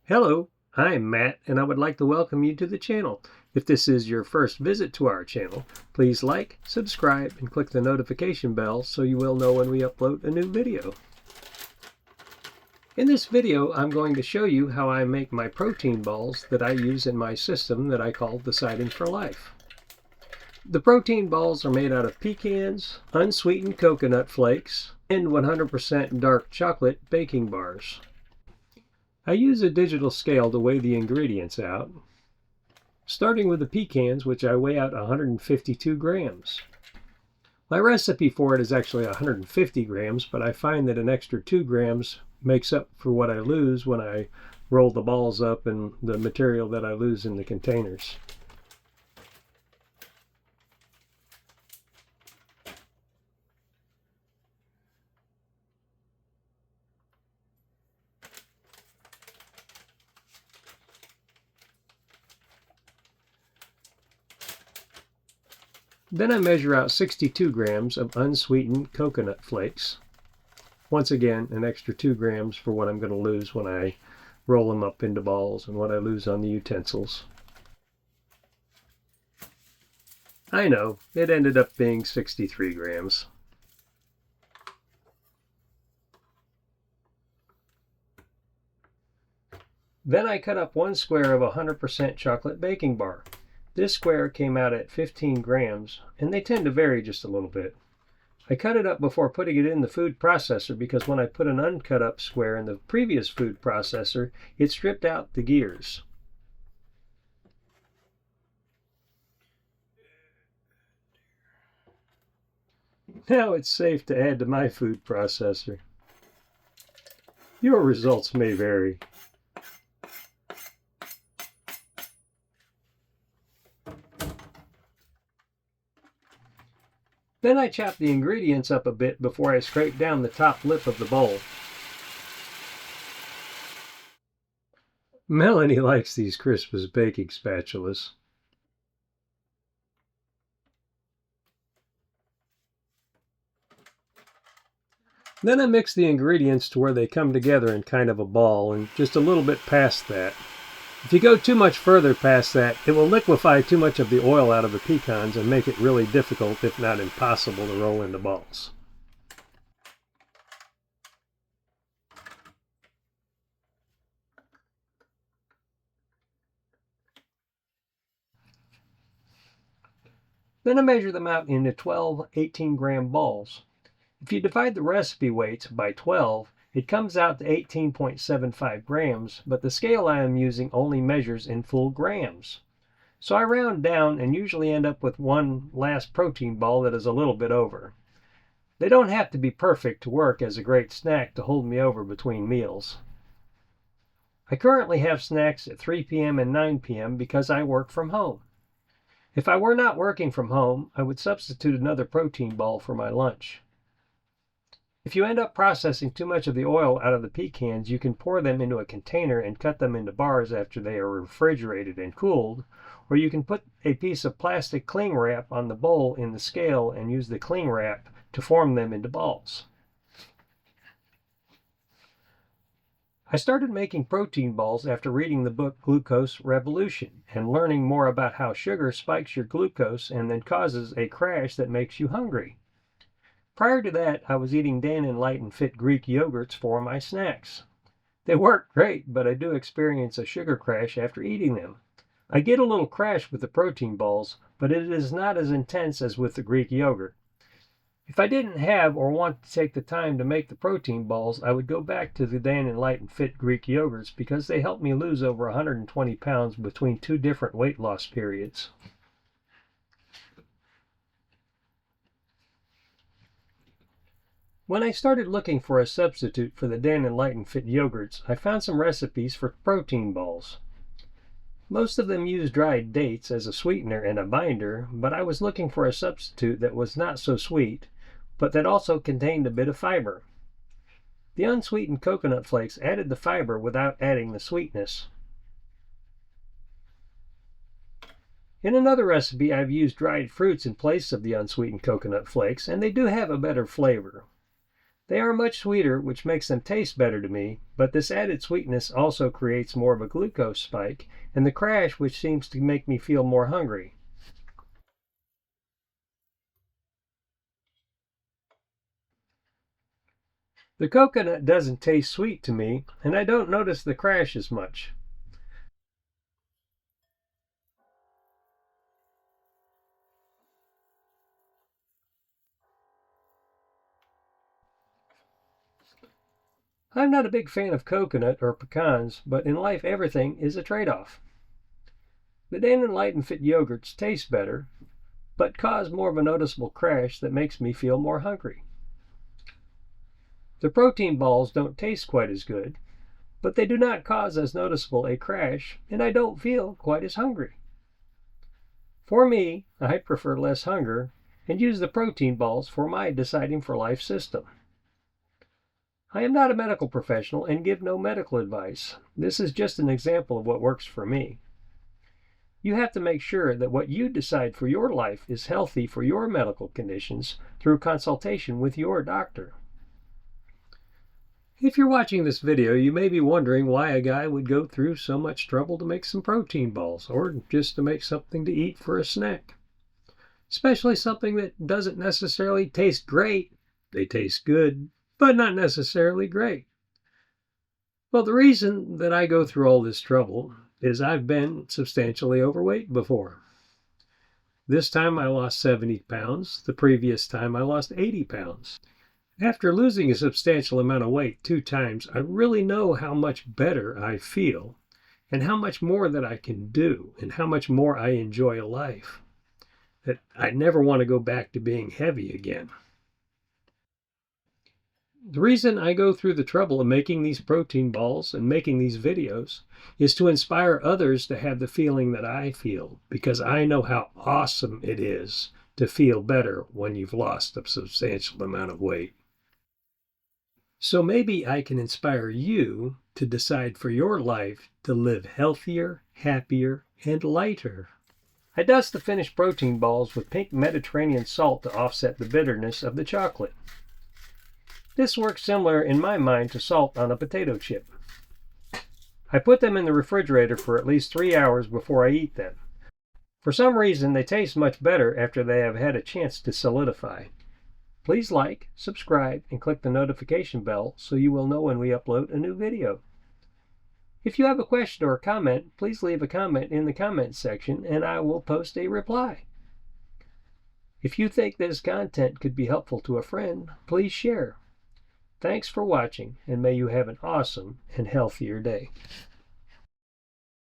Hello, I'm Matt, and I would like to welcome you to the channel. If this is your first visit to our channel, please like, subscribe, and click the notification bell so you will know when we upload a new video. In this video, I'm going to show you how I make my protein balls that I use in my system that I call Deciding for Life. The protein balls are made out of pecans, unsweetened coconut flakes, and 100% dark chocolate baking bars. I use a digital scale to weigh the ingredients out, starting with the pecans, which I weigh out 152 grams. My recipe for it is actually 150 grams, but I find that an extra 2 grams makes up for what I lose when I roll the balls up and the material that I lose in the containers. Then I measure out 62 grams of unsweetened coconut flakes. Once again, an extra 2 grams for what I'm going to lose when I roll them up into balls and what I lose on the utensils. I know, it ended up being 63 grams. Then I cut up one square of 100% chocolate baking bar. This square came out at 15 grams, and they tend to vary just a little bit. I cut it up before putting it in the food processor because when I put an uncut up square in the previous food processor, it stripped out the gears. Now it's safe to add to my food processor. Your results may vary. Then I chop the ingredients up a bit before I scrape down the top lip of the bowl. Melanie likes these Crispus baking spatulas. Then I mix the ingredients to where they come together in kind of a ball, and just a little bit past that. If you go too much further past that, it will liquefy too much of the oil out of the pecans and make it really difficult, if not impossible, to roll into balls. Then I measure them out into 12 18-gram balls. If you divide the recipe weights by 12, it comes out to 18.75 grams, but the scale I am using only measures in full grams. So I round down and usually end up with one last protein ball that is a little bit over. They don't have to be perfect to work as a great snack to hold me over between meals. I currently have snacks at 3 p.m. and 9 p.m. because I work from home. If I were not working from home, I would substitute another protein ball for my lunch. If you end up processing too much of the oil out of the pecans, you can pour them into a container and cut them into bars after they are refrigerated and cooled, or you can put a piece of plastic cling wrap on the bowl in the scale and use the cling wrap to form them into balls. I started making protein balls after reading the book Glucose Revolution and learning more about how sugar spikes your glucose and then causes a crash that makes you hungry. Prior to that, I was eating Dannon Light and Fit Greek yogurts for my snacks. They work great, but I do experience a sugar crash after eating them. I get a little crash with the protein balls, but it is not as intense as with the Greek yogurt. If I didn't have or want to take the time to make the protein balls, I would go back to the Dannon Light and Fit Greek yogurts because they helped me lose over 120 pounds between 2 different weight loss periods. When I started looking for a substitute for the Dannon Light and Fit yogurts, I found some recipes for protein balls. Most of them use dried dates as a sweetener and a binder, but I was looking for a substitute that was not so sweet, but that also contained a bit of fiber. The unsweetened coconut flakes added the fiber without adding the sweetness. In another recipe, I've used dried fruits in place of the unsweetened coconut flakes, and they do have a better flavor. They are much sweeter, which makes them taste better to me, but this added sweetness also creates more of a glucose spike and the crash, which seems to make me feel more hungry. The coconut doesn't taste sweet to me, and I don't notice the crash as much. I'm not a big fan of coconut or pecans, but in life everything is a trade-off. The Dannon Light and Fit yogurts taste better, but cause more of a noticeable crash that makes me feel more hungry. The protein balls don't taste quite as good, but they do not cause as noticeable a crash, and I don't feel quite as hungry. For me, I prefer less hunger and use the protein balls for my deciding for life system. I am not a medical professional and give no medical advice. This is just an example of what works for me. You have to make sure that what you decide for your life is healthy for your medical conditions through consultation with your doctor. If you're watching this video, you may be wondering why a guy would go through so much trouble to make some protein balls, or just to make something to eat for a snack. Especially something that doesn't necessarily taste great. They taste good, but not necessarily great. Well, the reason that I go through all this trouble is I've been substantially overweight before. This time I lost 70 pounds. The previous time I lost 80 pounds. After losing a substantial amount of weight 2 times, I really know how much better I feel and how much more that I can do and how much more I enjoy life. That I never want to go back to being heavy again. The reason I go through the trouble of making these protein balls and making these videos is to inspire others to have the feeling that I feel, because I know how awesome it is to feel better when you've lost a substantial amount of weight. So maybe I can inspire you to decide for your life to live healthier, happier, and lighter. I dust the finished protein balls with pink Mediterranean salt to offset the bitterness of the chocolate. This works similar in my mind to salt on a potato chip. I put them in the refrigerator for at least 3 hours before I eat them. For some reason, they taste much better after they have had a chance to solidify. Please like, subscribe, and click the notification bell so you will know when we upload a new video. If you have a question or a comment, please leave a comment in the comments section and I will post a reply. If you think this content could be helpful to a friend, please share. Thanks for watching, and may you have an awesome and healthier day.